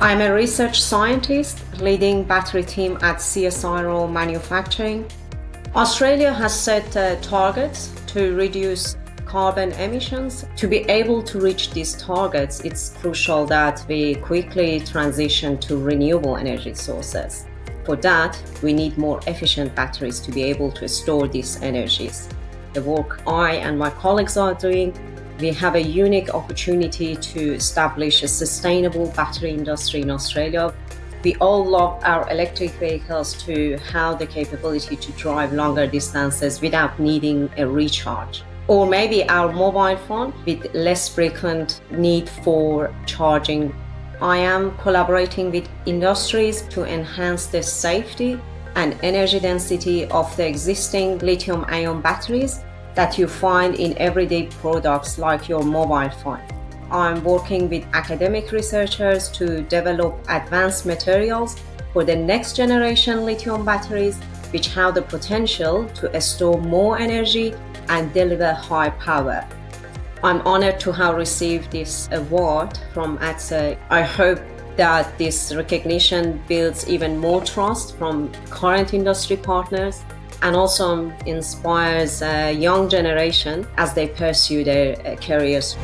I'm a research scientist leading battery team at CSIRO Manufacturing. Australia has set targets to reduce carbon emissions. To be able to reach these targets, it's crucial that we quickly transition to renewable energy sources. For that, we need more efficient batteries to be able to store these energies. The work I and my colleagues are doing, we have a unique opportunity to establish a sustainable battery industry in Australia. We all love our electric vehicles to have the capability to drive longer distances without needing a recharge. Or maybe our mobile phone with less frequent need for charging. I am collaborating with industries to enhance the safety and energy density of the existing lithium-ion batteries that you find in everyday products like your mobile phone. I'm working with academic researchers to develop advanced materials for the next generation lithium batteries, which have the potential to store more energy and deliver high power. I'm honored to have received this award from ATSE. I hope that this recognition builds even more trust from current industry partners and also inspires a young generation as they pursue their careers.